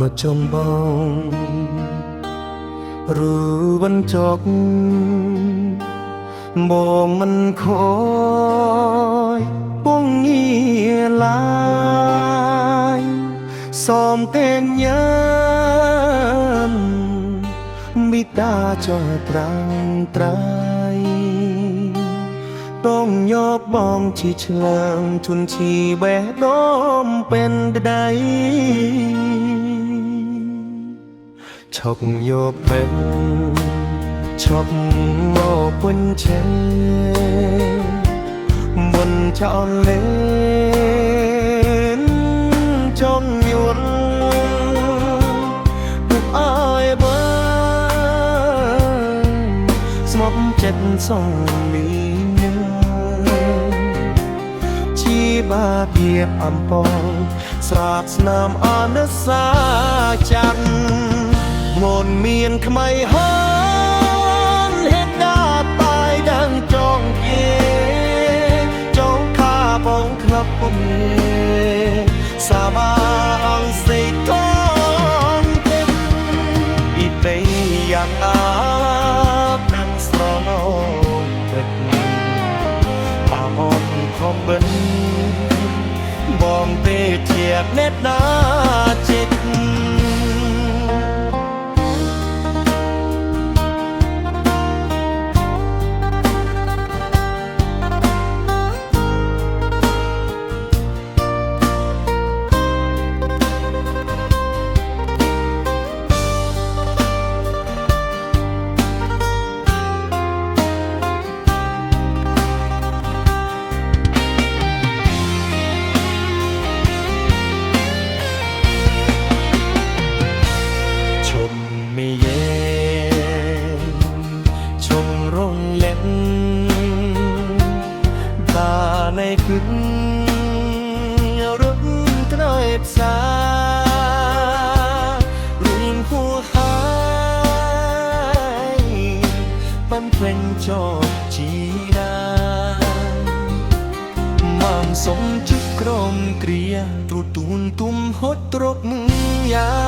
มาจมบองรู้วันจกบองมันคอยป้องเงียลายซ้อมเต้นยันบิดาจอตรังไตรต้องยอบบองที่เฉลิมทุนชีแบดอมเป็นใดชกโยบเป็นชกโมปุ่นเชบนชอนเลนจงยวนปุกอ้อยเบิ้งสมบเจ็ดส่งมีเนื้อชีบาเบียบอัมปองสราดสนามอาณาสาจันมนเมียนขมายฮอนเฮ็ดดาตายดังจองเย่จองข้าปองครับผมสาบางสิทองเต็มอีเตยอย่างอาบนังสรองเบ็ดปาหอนคอมเบิ้นบองเตเทียบเน็ตนาจิตในคืนรุ่งตรอยสารุ่งหัวหายปั้นเป็นจบจีดามั่งสมจุกรมเกลียตรุตูนตุ้มหดตรบมือยา